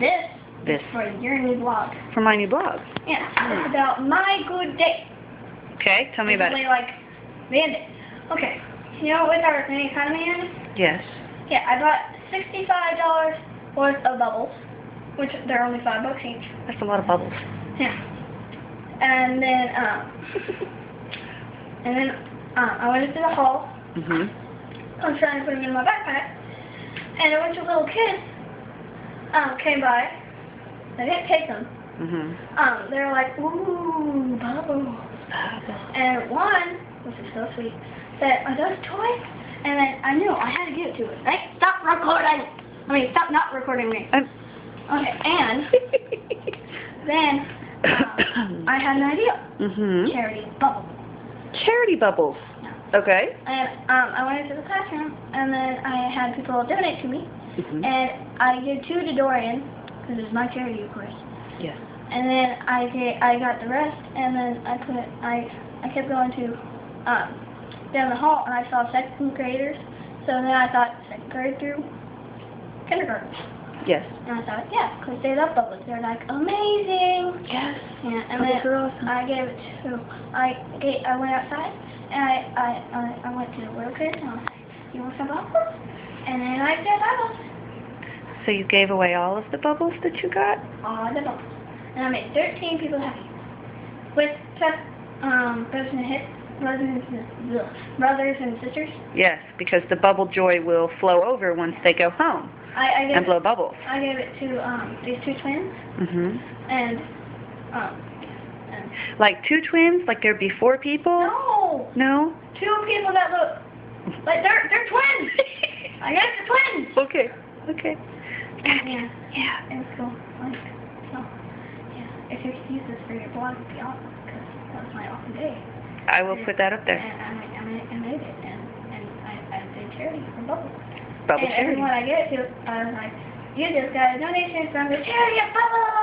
This. is for your new blog. For my new blog. Yeah, it's about my good day. Okay, tell me about it. Like Band-Aids. Okay, you know with our mini economy in? Yes. Yeah, I bought $65 worth of bubbles, which they're only $5 each. That's a lot of bubbles. Yeah. And then, I went into the hall. Mhm. I was trying to put them in my backpack, and a bunch of little kids came by. I didn't take them. Mhm. They were like, ooh, bubbles. And one, which is so sweet, said, are those toys? And then I knew I had to give it to her. Right? Stop recording. I mean, stop not recording me. Okay, and then I had an idea. Mhm. Charity bubble. Charity bubbles. Okay. And I went into the classroom, and then I had people donate to me, Mhm. and I gave 2 to Dorian, because it was my charity, of course. Yes. And then I got the rest, and then I kept going to down the hall, and I saw 2nd graders. So then I thought 2nd grade through kindergarten. Yes. And I thought, yeah, because they love bubbles. They're like amazing. Yes. Yeah. And Bubbles then are awesome. I gave it to I went outside, and I went to the little kids, and I was like, you want some bubbles? And then I said bubbles. So you gave away all of the bubbles that you got? All the bubbles. And I made 13 people happy. With brothers and sisters. Yes, because the bubble joy will flow over once they go home and blow bubbles. I gave it to these 2 twins. Mhm. And Like 2 twins? Like there'd be 4 people? no, No? 2 people that look like they're twins. I guess they're twins. Okay. Okay. And, Yeah. it's cool. Like, so, yeah. If you could use this for your blog, it'd be awesome, because that was my awesome day. I will put that up there. And I made it, and I did charity for bubbles. Bubble and charity. everyone I gave it to, I was like, you just got a donation from the charity of bubbles.